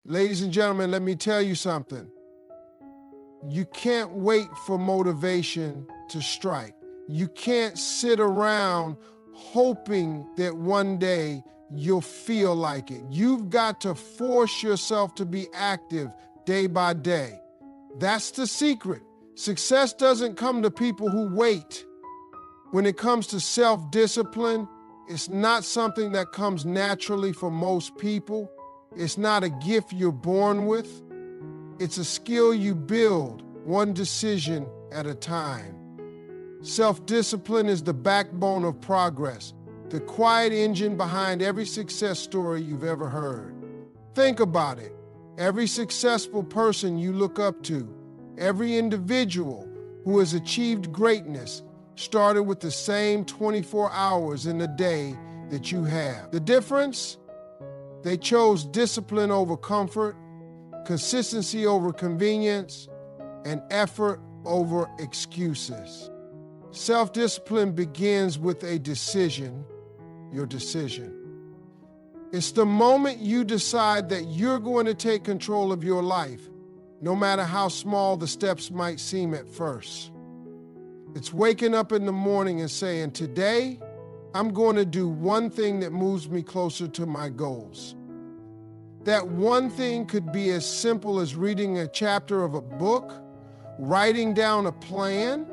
Ladies and gentlemen, let me tell you something. You can't wait for motivation to strike. You can't sit around hoping that one day you'll feel like it. You've got to force yourself to be active day by day. That's the secret. Success doesn't come to people who wait. When it comes to self-discipline, it's not something that comes naturally for most people. It's not a gift you're born with. It's a skill you build, one decision at a time. Self-discipline is the backbone of progress, the quiet engine behind every success story you've ever heard. Think about it. Every successful person you look up to, every individual who has achieved greatness started with the same 24 hours in a day that you have. The difference? They chose discipline over comfort, consistency over convenience, and effort over excuses. Self-discipline begins with a decision, your decision. It's the moment you decide that you're going to take control of your life, no matter how small the steps might seem at first. It's waking up in the morning and saying, today, I'm going to do one thing that moves me closer to my goals. That one thing could be as simple as reading a chapter of a book, writing down a plan,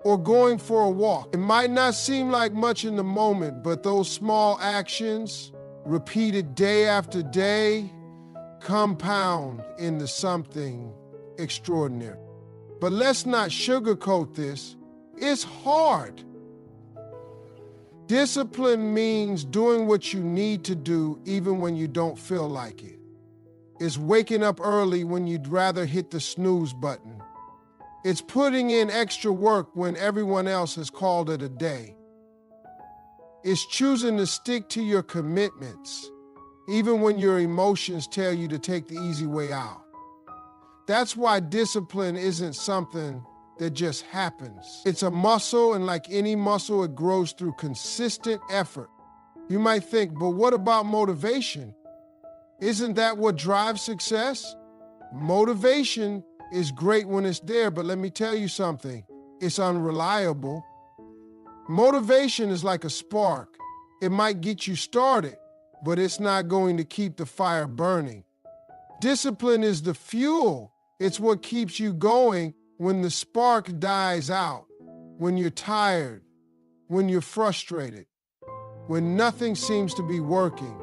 or going for a walk. It might not seem like much in the moment, but those small actions, repeated day after day, compound into something extraordinary. But let's not sugarcoat this. It's hard. Discipline means doing what you need to do even when you don't feel like it. It's waking up early when you'd rather hit the snooze button. It's putting in extra work when everyone else has called it a day. It's choosing to stick to your commitments, even when your emotions tell you to take the easy way out. That's why discipline isn't something that just happens. It's a muscle, and like any muscle, it grows through consistent effort. You might think, but what about motivation? Isn't that what drives success? Motivation is great when it's there, but let me tell you something, it's unreliable. Motivation is like a spark. It might get you started, but it's not going to keep the fire burning. Discipline is the fuel. It's what keeps you going when the spark dies out, when you're tired, when you're frustrated, when nothing seems to be working.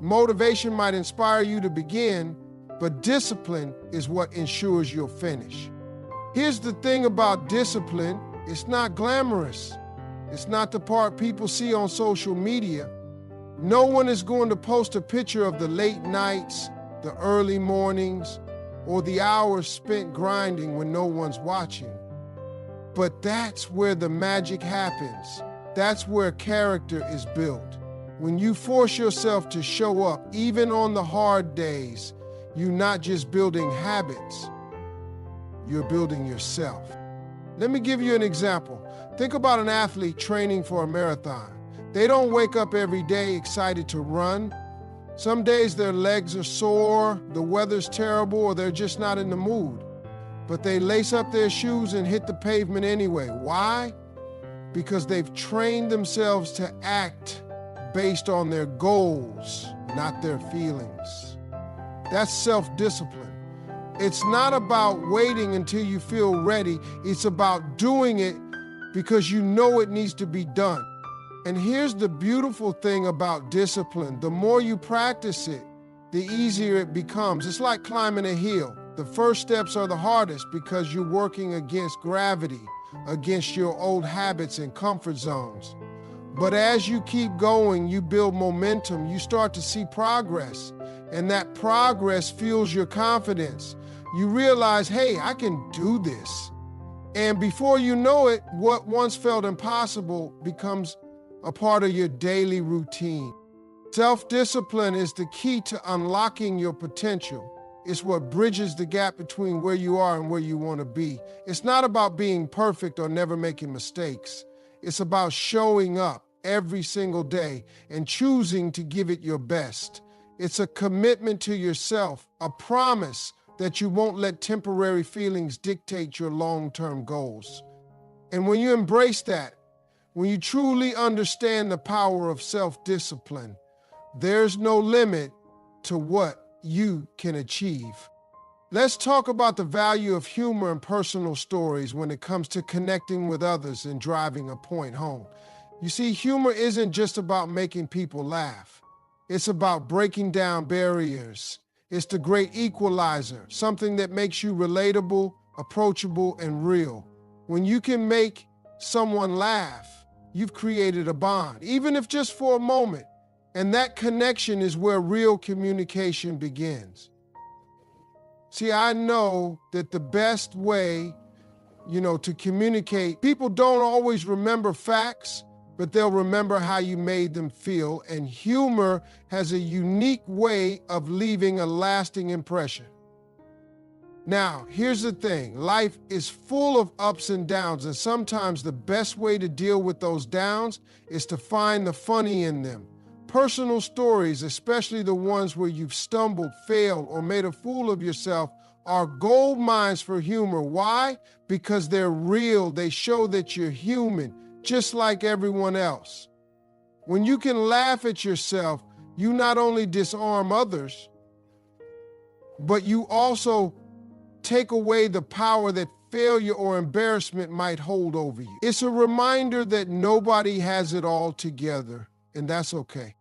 Motivation might inspire you to begin, but discipline is what ensures you'll finish. Here's the thing about discipline, it's not glamorous. It's not the part people see on social media. No one is going to post a picture of the late nights, the early mornings, or the hours spent grinding when no one's watching. But that's where the magic happens. That's where character is built. When you force yourself to show up, even on the hard days, you're not just building habits, you're building yourself. Let me give you an example. Think about an athlete training for a marathon. They don't wake up every day excited to run. Some days their legs are sore, the weather's terrible, or they're just not in the mood. But they lace up their shoes and hit the pavement anyway. Why? Because they've trained themselves to act based on their goals, not their feelings. That's self-discipline. It's not about waiting until you feel ready. It's about doing it because you know it needs to be done. And here's the beautiful thing about discipline. The more you practice it, the easier it becomes. It's like climbing a hill. The first steps are the hardest because you're working against gravity, against your old habits and comfort zones. But as you keep going, you build momentum, you start to see progress, and that progress fuels your confidence. You realize, hey, I can do this. And before you know it, what once felt impossible becomes a part of your daily routine. Self-discipline is the key to unlocking your potential. It's what bridges the gap between where you are and where you want to be. It's not about being perfect or never making mistakes. It's about showing up every single day and choosing to give it your best. It's a commitment to yourself, a promise that you won't let temporary feelings dictate your long-term goals. And when you embrace that, when you truly understand the power of self-discipline, there's no limit to what you can achieve. Let's talk about the value of humor and personal stories when it comes to connecting with others and driving a point home. You see, humor isn't just about making people laugh. It's about breaking down barriers. It's the great equalizer, something that makes you relatable, approachable, and real. When you can make someone laugh, you've created a bond, even if just for a moment. And that connection is where real communication begins. See, I know that the best way, to communicate, people don't always remember facts, but they'll remember how you made them feel. And humor has a unique way of leaving a lasting impression. Now, here's the thing. Life is full of ups and downs, and sometimes the best way to deal with those downs is to find the funny in them. Personal stories, especially the ones where you've stumbled, failed, or made a fool of yourself, are gold mines for humor. Why? Because they're real. They show that you're human, just like everyone else. When you can laugh at yourself, you not only disarm others, but you also take away the power that failure or embarrassment might hold over you. It's a reminder that nobody has it all together, and that's okay.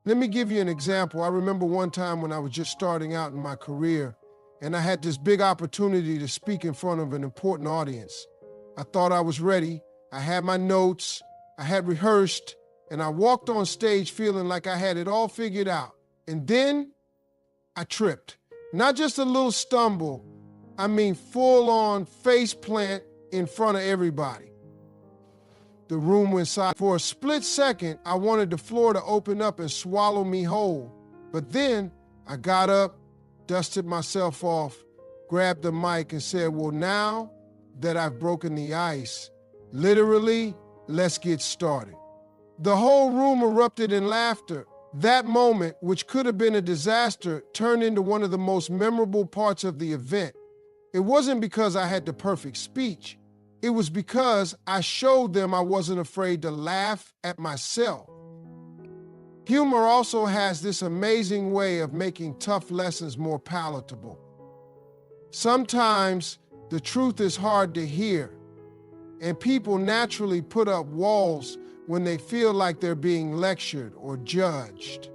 Let me give you an example. I remember one time when I was just starting out in my career, and I had this big opportunity to speak in front of an important audience. I thought I was ready. I had my notes, I had rehearsed, and I walked on stage feeling like I had it all figured out. And then I tripped. Not just a little stumble, I mean full-on face plant in front of everybody. The room went silent. For a split second, I wanted the floor to open up and swallow me whole. But then I got up, dusted myself off, grabbed the mic and said, well, now that I've broken the ice, literally, let's get started. The whole room erupted in laughter. That moment, which could have been a disaster, turned into one of the most memorable parts of the event. It wasn't because I had the perfect speech. It was because I showed them I wasn't afraid to laugh at myself. Humor also has this amazing way of making tough lessons more palatable. Sometimes the truth is hard to hear, and people naturally put up walls when they feel like they're being lectured or judged.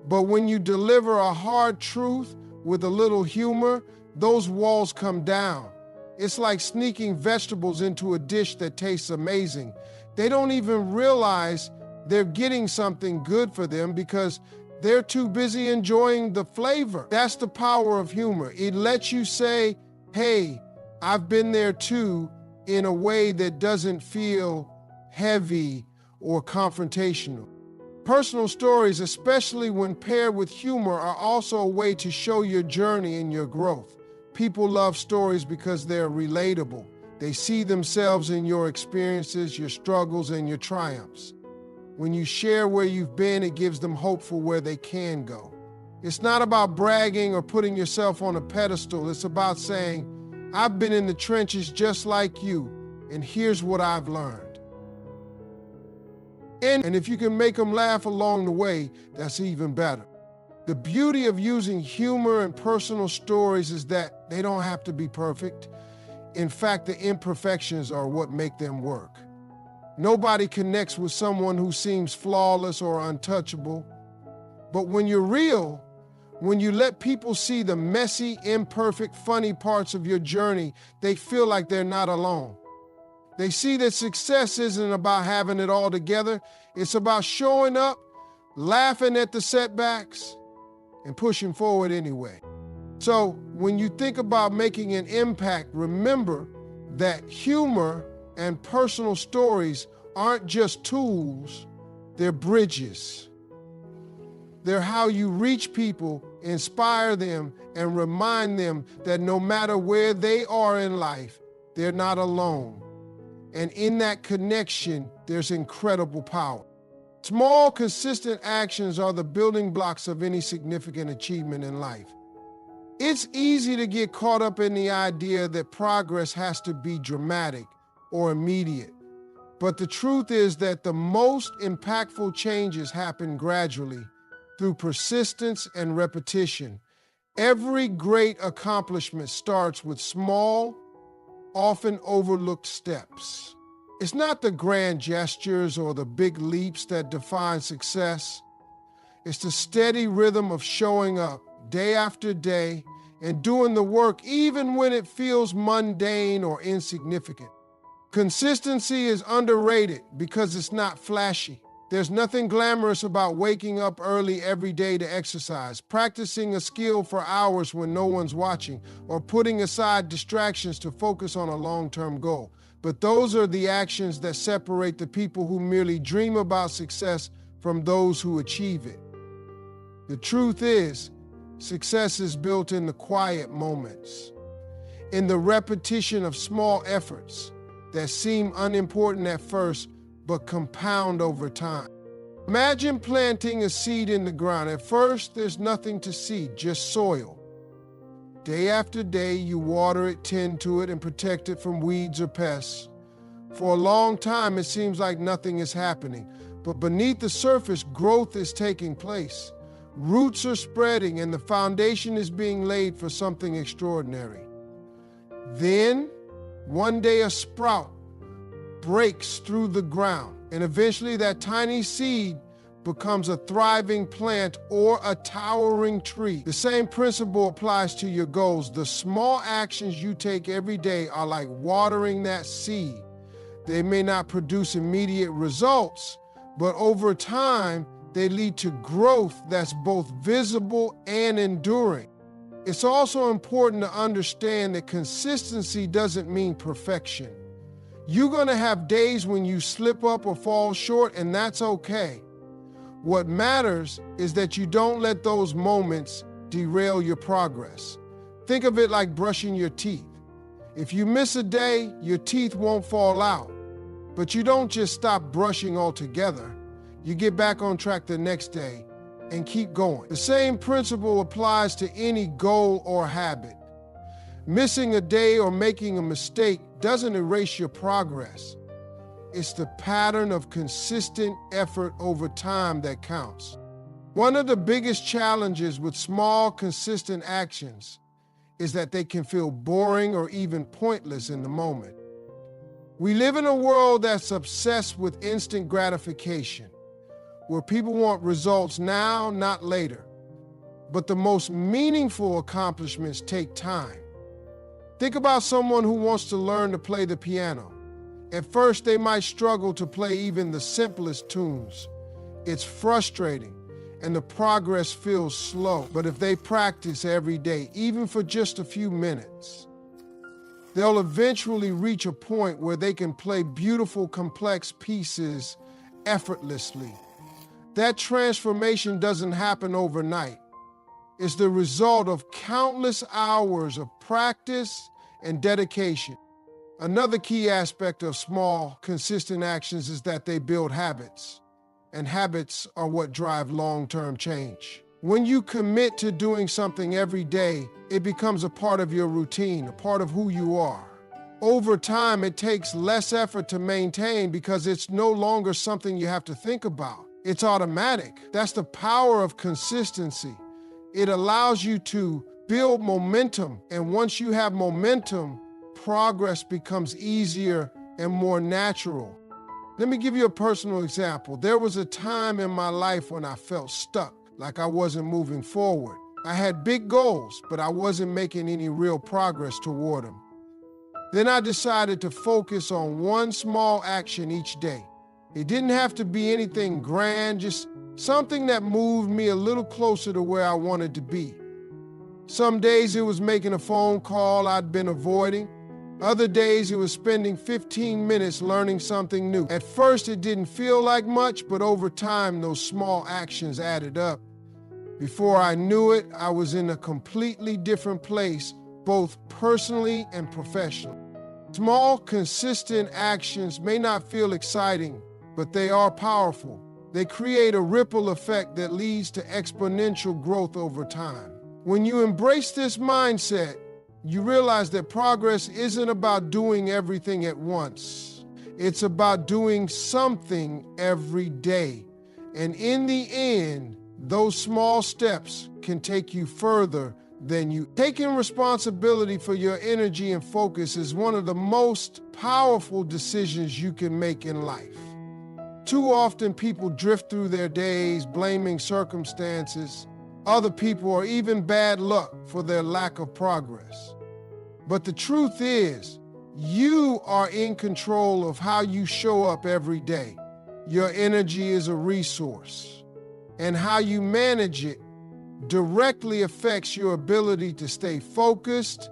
But when you deliver a hard truth with a little humor, those walls come down. It's like sneaking vegetables into a dish that tastes amazing. They don't even realize they're getting something good for them because they're too busy enjoying the flavor. That's the power of humor. It lets you say, hey, I've been there too, in a way that doesn't feel heavy or confrontational. Personal stories, especially when paired with humor, are also a way to show your journey and your growth. People love stories because they're relatable. They see themselves in your experiences, your struggles, and your triumphs. When you share where you've been, it gives them hope for where they can go. It's not about bragging or putting yourself on a pedestal. It's about saying, I've been in the trenches just like you, and here's what I've learned. And if you can make them laugh along the way, that's even better. The beauty of using humor and personal stories is that they don't have to be perfect. In fact, the imperfections are what make them work. Nobody connects with someone who seems flawless or untouchable. But when you're real, when you let people see the messy, imperfect, funny parts of your journey, they feel like they're not alone. They see that success isn't about having it all together. It's about showing up, laughing at the setbacks, and pushing forward anyway. So when you think about making an impact, remember that humor and personal stories aren't just tools, they're bridges. They're how you reach people, inspire them, and remind them that no matter where they are in life, they're not alone. And in that connection, there's incredible power. Small, consistent actions are the building blocks of any significant achievement in life. It's easy to get caught up in the idea that progress has to be dramatic or immediate. But the truth is that the most impactful changes happen gradually through persistence and repetition. Every great accomplishment starts with small, often overlooked steps. It's not the grand gestures or the big leaps that define success. It's the steady rhythm of showing up day after day and doing the work even when it feels mundane or insignificant. Consistency is underrated because it's not flashy. There's nothing glamorous about waking up early every day to exercise, practicing a skill for hours when no one's watching, or putting aside distractions to focus on a long-term goal. But those are the actions that separate the people who merely dream about success from those who achieve it. The truth is, success is built in the quiet moments, in the repetition of small efforts that seem unimportant at first but compound over time. Imagine planting a seed in the ground. At first, there's nothing to see, just soil. Day after day, you water it, tend to it, and protect it from weeds or pests. For a long time, it seems like nothing is happening, but beneath the surface, growth is taking place. Roots are spreading, and the foundation is being laid for something extraordinary. Then, one day, a sprout breaks through the ground, and eventually that tiny seed becomes a thriving plant or a towering tree. The same principle applies to your goals. The small actions you take every day are like watering that seed. They may not produce immediate results, but over time, they lead to growth that's both visible and enduring. It's also important to understand that consistency doesn't mean perfection. You're going to have days when you slip up or fall short, and that's okay. What matters is that you don't let those moments derail your progress. Think of it like brushing your teeth. If you miss a day, your teeth won't fall out. But you don't just stop brushing altogether. You get back on track the next day and keep going. The same principle applies to any goal or habit. Missing a day or making a mistake doesn't erase your progress. It's the pattern of consistent effort over time that counts. One of the biggest challenges with small, consistent actions is that they can feel boring or even pointless in the moment. We live in a world that's obsessed with instant gratification, where people want results now, not later. But the most meaningful accomplishments take time. Think about someone who wants to learn to play the piano. At first, they might struggle to play even the simplest tunes. It's frustrating, and the progress feels slow. But if they practice every day, even for just a few minutes, they'll eventually reach a point where they can play beautiful, complex pieces effortlessly. That transformation doesn't happen overnight. It's the result of countless hours of practice and dedication. Another key aspect of small, consistent actions is that they build habits, and habits are what drive long-term change. When you commit to doing something every day, it becomes a part of your routine, a part of who you are. Over time, it takes less effort to maintain because it's no longer something you have to think about. It's automatic. That's the power of consistency. It allows you to build momentum, and once you have momentum, progress becomes easier and more natural. Let me give you a personal example. There was a time in my life when I felt stuck, like I wasn't moving forward. I had big goals, but I wasn't making any real progress toward them. Then I decided to focus on one small action each day. It didn't have to be anything grand, just something that moved me a little closer to where I wanted to be. Some days it was making a phone call I'd been avoiding. Other days it was spending 15 minutes learning something new. At first it didn't feel like much, but over time those small actions added up. Before I knew it, I was in a completely different place, both personally and professionally. Small, consistent actions may not feel exciting, but they are powerful. They create a ripple effect that leads to exponential growth over time. When you embrace this mindset, you realize that progress isn't about doing everything at once. It's about doing something every day. And in the end, those small steps can take you further than you. Taking responsibility for your energy and focus is one of the most powerful decisions you can make in life. Too often people drift through their days blaming circumstances, other people, or even bad luck for their lack of progress. But the truth is, you are in control of how you show up every day. Your energy is a resource, and how you manage it directly affects your ability to stay focused,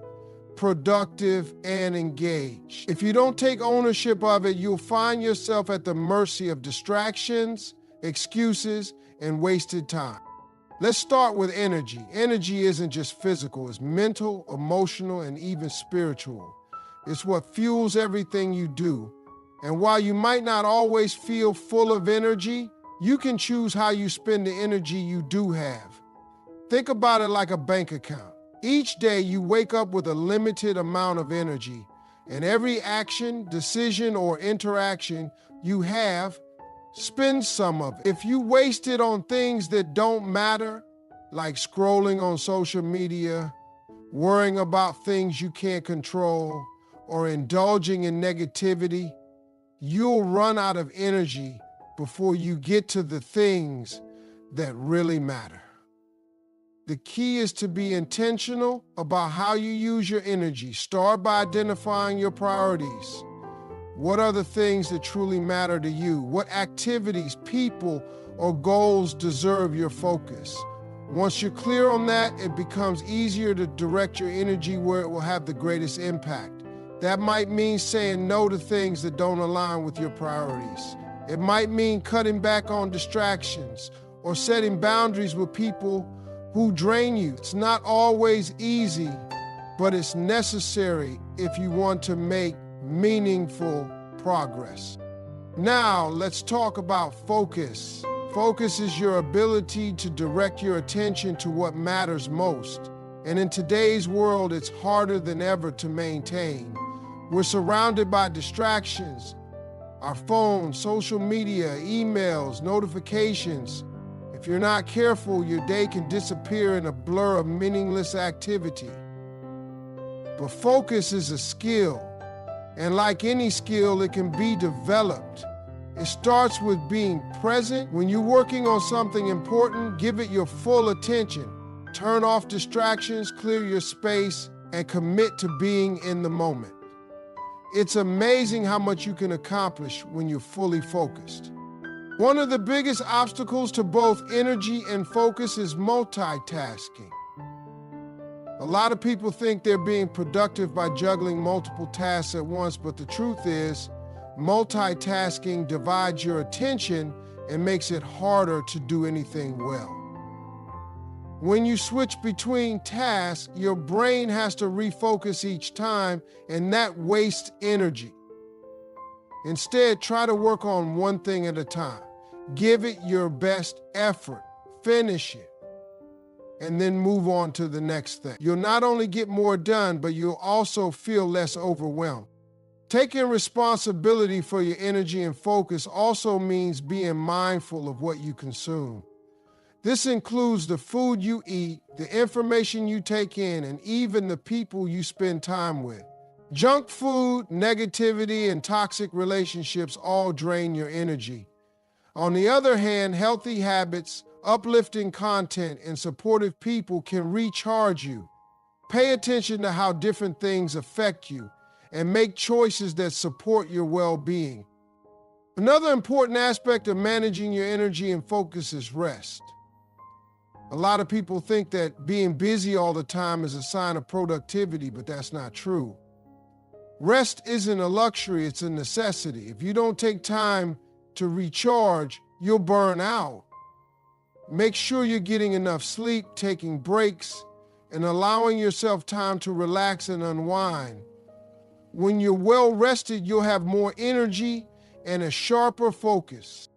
productive, and engaged. If you don't take ownership of it, you'll find yourself at the mercy of distractions, excuses, and wasted time. Let's start with energy. Energy isn't just physical, it's mental, emotional, and even spiritual. It's what fuels everything you do. And while you might not always feel full of energy, you can choose how you spend the energy you do have. Think about it like a bank account. Each day you wake up with a limited amount of energy, and every action, decision, or interaction you have, spend some of it. If you waste it on things that don't matter, like scrolling on social media, worrying about things you can't control, or indulging in negativity, you'll run out of energy before you get to the things that really matter. The key is to be intentional about how you use your energy. Start by identifying your priorities. What are the things that truly matter to you? What activities, people, or goals deserve your focus? Once you're clear on that, it becomes easier to direct your energy where it will have the greatest impact. That might mean saying no to things that don't align with your priorities. It might mean cutting back on distractions or setting boundaries with people who drain you. It's not always easy, but it's necessary if you want to make meaningful progress. Now, let's talk about focus. Focus is your ability to direct your attention to what matters most. And in today's world, it's harder than ever to maintain. We're surrounded by distractions, our phones, social media, emails, notifications. If you're not careful, your day can disappear in a blur of meaningless activity. But focus is a skill, and like any skill, it can be developed. It starts with being present. When you're working on something important, give it your full attention. Turn off distractions, clear your space, and commit to being in the moment. It's amazing how much you can accomplish when you're fully focused. One of the biggest obstacles to both energy and focus is multitasking. A lot of people think they're being productive by juggling multiple tasks at once, but the truth is, multitasking divides your attention and makes it harder to do anything well. When you switch between tasks, your brain has to refocus each time, and that wastes energy. Instead, try to work on one thing at a time. Give it your best effort, finish it, and then move on to the next thing. You'll not only get more done, but you'll also feel less overwhelmed. Taking responsibility for your energy and focus also means being mindful of what you consume. This includes the food you eat, the information you take in, and even the people you spend time with. Junk food, negativity, and toxic relationships all drain your energy. On the other hand, healthy habits, uplifting content, and supportive people can recharge you. Pay attention to how different things affect you and make choices that support your well-being. Another important aspect of managing your energy and focus is rest. A lot of people think that being busy all the time is a sign of productivity, but that's not true. Rest isn't a luxury, it's a necessity. If you don't take time to recharge, you'll burn out. Make sure you're getting enough sleep, taking breaks, and allowing yourself time to relax and unwind. When you're well rested, you'll have more energy and a sharper focus.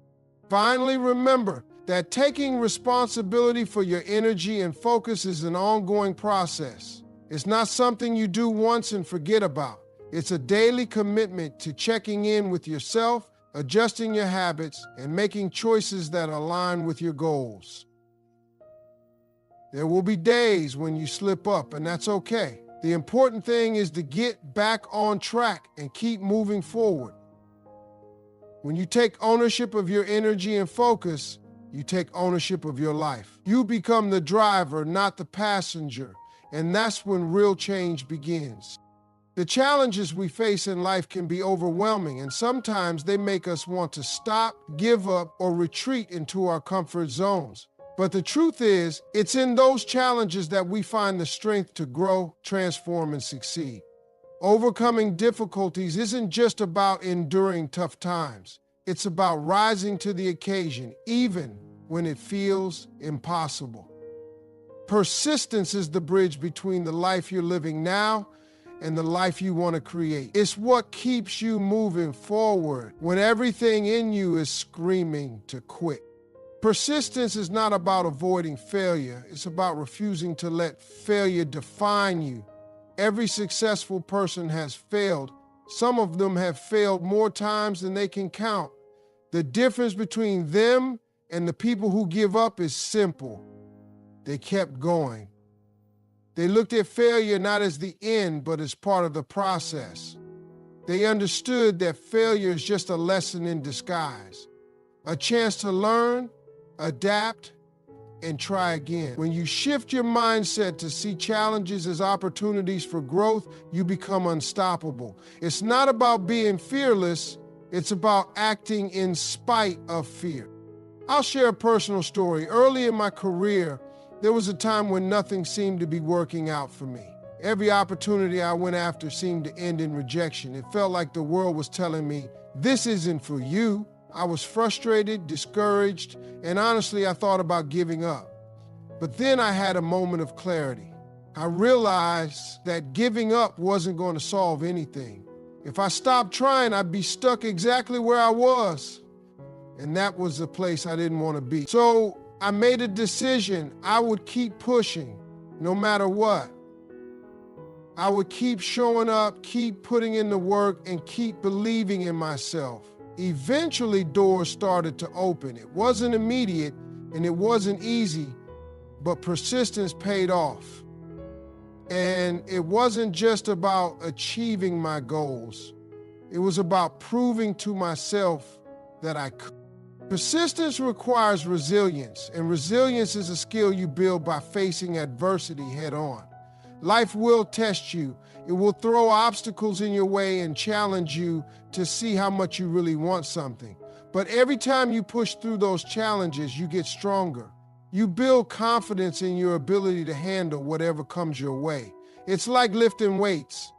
Finally, remember that taking responsibility for your energy and focus is an ongoing process. It's not something you do once and forget about. It's a daily commitment to checking in with yourself, adjusting your habits, and making choices that align with your goals. There will be days when you slip up, and that's okay. The important thing is to get back on track and keep moving forward. When you take ownership of your energy and focus, you take ownership of your life. You become the driver, not the passenger, and that's when real change begins. The challenges we face in life can be overwhelming, and sometimes they make us want to stop, give up, or retreat into our comfort zones. But the truth is, it's in those challenges that we find the strength to grow, transform, and succeed. Overcoming difficulties isn't just about enduring tough times. It's about rising to the occasion, even when it feels impossible. Persistence is the bridge between the life you're living now and the life you want to create. It's what keeps you moving forward when everything in you is screaming to quit. Persistence is not about avoiding failure. It's about refusing to let failure define you. Every successful person has failed. Some of them have failed more times than they can count. The difference between them and the people who give up is simple. They kept going. They looked at failure not as the end, but as part of the process. They understood that failure is just a lesson in disguise, a chance to learn, adapt, and try again. When you shift your mindset to see challenges as opportunities for growth, you become unstoppable. It's not about being fearless, it's about acting in spite of fear. I'll share a personal story. Early in my career, there was a time when nothing seemed to be working out for me. Every opportunity I went after seemed to end in rejection. It felt like the world was telling me, "This isn't for you." I was frustrated, discouraged, and honestly, I thought about giving up. But then I had a moment of clarity. I realized that giving up wasn't going to solve anything. If I stopped trying, I'd be stuck exactly where I was. And that was the place I didn't want to be. So I made a decision. I would keep pushing, no matter what. I would keep showing up, keep putting in the work, and keep believing in myself. Eventually, doors started to open. It wasn't immediate, and it wasn't easy, but persistence paid off. And it wasn't just about achieving my goals. It was about proving to myself that I could. Persistence requires resilience, and resilience is a skill you build by facing adversity head on. Life will test you. It will throw obstacles in your way and challenge you to see how much you really want something. But every time you push through those challenges, you get stronger. You build confidence in your ability to handle whatever comes your way. It's like lifting weights.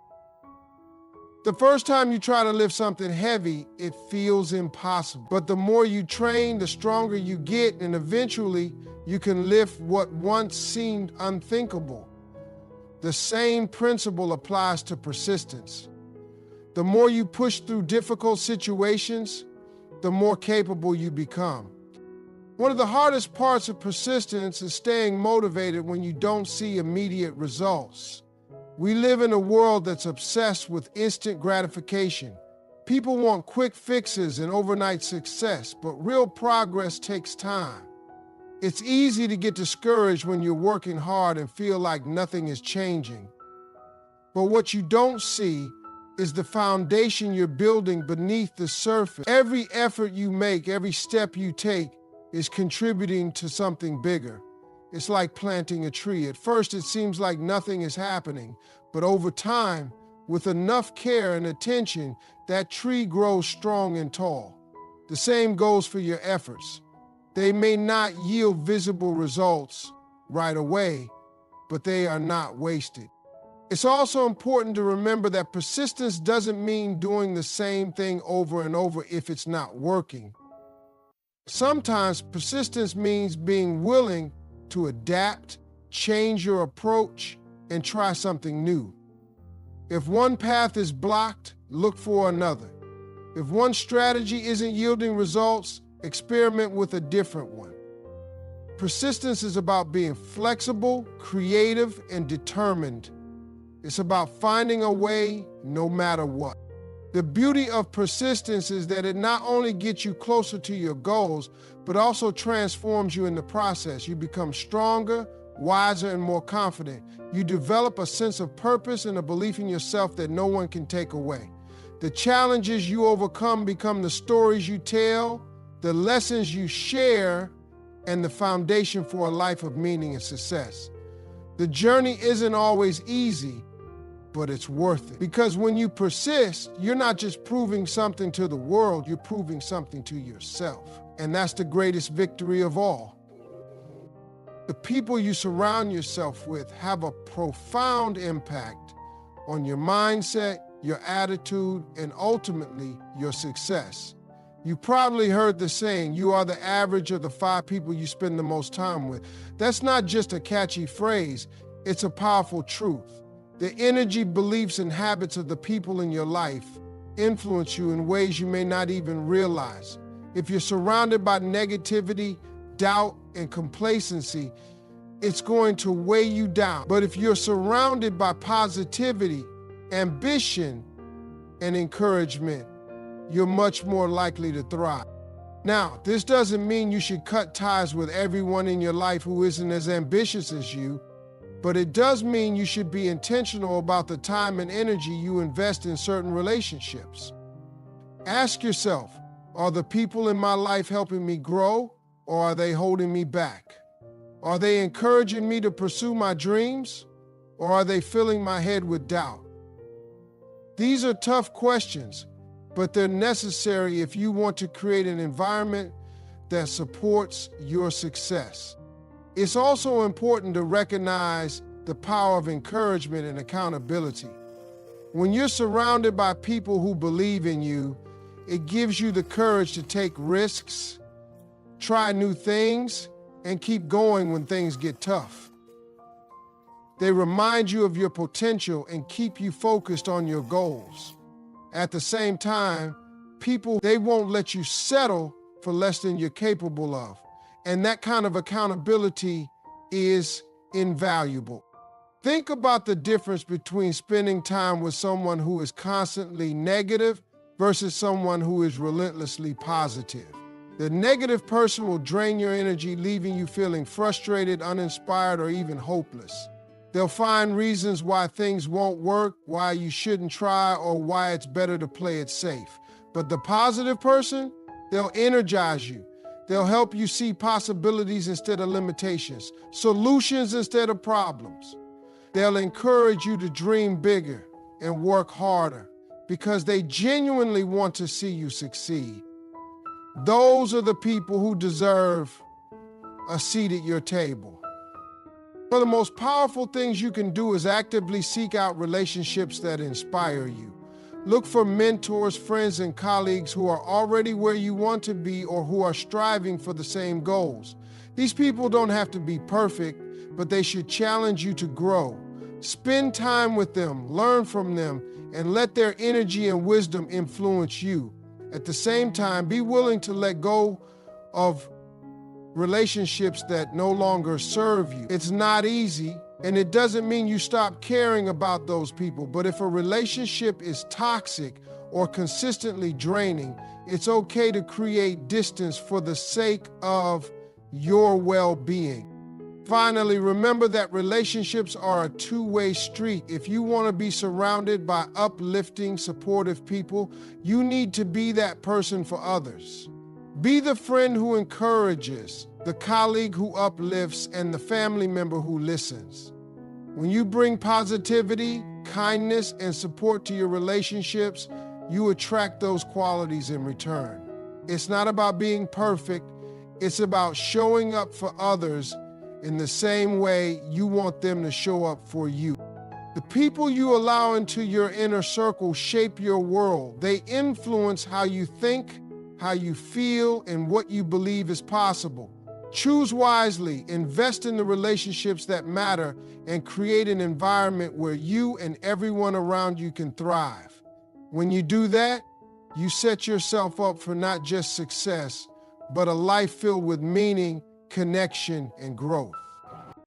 The first time you try to lift something heavy, it feels impossible. But the more you train, the stronger you get, and eventually you can lift what once seemed unthinkable. The same principle applies to persistence. The more you push through difficult situations, the more capable you become. One of the hardest parts of persistence is staying motivated when you don't see immediate results. We live in a world that's obsessed with instant gratification. People want quick fixes and overnight success, but real progress takes time. It's easy to get discouraged when you're working hard and feel like nothing is changing. But what you don't see is the foundation you're building beneath the surface. Every effort you make, every step you take is contributing to something bigger. It's like planting a tree. At first, it seems like nothing is happening, but over time, with enough care and attention, that tree grows strong and tall. The same goes for your efforts. They may not yield visible results right away, but they are not wasted. It's also important to remember that persistence doesn't mean doing the same thing over and over if it's not working. Sometimes persistence means being willing to adapt, change your approach, and try something new. If one path is blocked, look for another. If one strategy isn't yielding results, experiment with a different one. Persistence is about being flexible, creative, and determined. It's about finding a way no matter what. The beauty of persistence is that it not only gets you closer to your goals, but also transforms you in the process. You become stronger, wiser, and more confident. You develop a sense of purpose and a belief in yourself that no one can take away. The challenges you overcome become the stories you tell, the lessons you share, and the foundation for a life of meaning and success. The journey isn't always easy, but it's worth it. Because when you persist, you're not just proving something to the world, you're proving something to yourself. And that's the greatest victory of all. The people you surround yourself with have a profound impact on your mindset, your attitude, and ultimately your success. You probably heard the saying, you are the average of the 5 people you spend the most time with. That's not just a catchy phrase, it's a powerful truth. The energy, beliefs, and habits of the people in your life influence you in ways you may not even realize. If you're surrounded by negativity, doubt, and complacency, it's going to weigh you down. But if you're surrounded by positivity, ambition, and encouragement, you're much more likely to thrive. Now, this doesn't mean you should cut ties with everyone in your life who isn't as ambitious as you, but it does mean you should be intentional about the time and energy you invest in certain relationships. Ask yourself, are the people in my life helping me grow, or are they holding me back? Are they encouraging me to pursue my dreams, or are they filling my head with doubt? These are tough questions, but they're necessary if you want to create an environment that supports your success. It's also important to recognize the power of encouragement and accountability. When you're surrounded by people who believe in you, it gives you the courage to take risks, try new things, and keep going when things get tough. They remind you of your potential and keep you focused on your goals. At the same time, they won't let you settle for less than you're capable of. And that kind of accountability is invaluable. Think about the difference between spending time with someone who is constantly negative versus someone who is relentlessly positive. The negative person will drain your energy, leaving you feeling frustrated, uninspired, or even hopeless. They'll find reasons why things won't work, why you shouldn't try, or why it's better to play it safe. But the positive person, they'll energize you. They'll help you see possibilities instead of limitations, solutions instead of problems. They'll encourage you to dream bigger and work harder because they genuinely want to see you succeed. Those are the people who deserve a seat at your table. One of the most powerful things you can do is actively seek out relationships that inspire you. Look for mentors, friends, and colleagues who are already where you want to be or who are striving for the same goals. These people don't have to be perfect, but they should challenge you to grow. Spend time with them, learn from them, and let their energy and wisdom influence you. At the same time, be willing to let go of relationships that no longer serve you. It's not easy, and it doesn't mean you stop caring about those people, but if a relationship is toxic or consistently draining, it's okay to create distance for the sake of your well-being. Finally, remember that relationships are a two-way street. If you want to be surrounded by uplifting, supportive people, you need to be that person for others. Be the friend who encourages, the colleague who uplifts, and the family member who listens. When you bring positivity, kindness, and support to your relationships, you attract those qualities in return. It's not about being perfect, it's about showing up for others in the same way you want them to show up for you. The people you allow into your inner circle shape your world. They influence how you think, how you feel, and what you believe is possible. Choose wisely, invest in the relationships that matter, and create an environment where you and everyone around you can thrive. When you do that, you set yourself up for not just success, but a life filled with meaning, connection, and growth.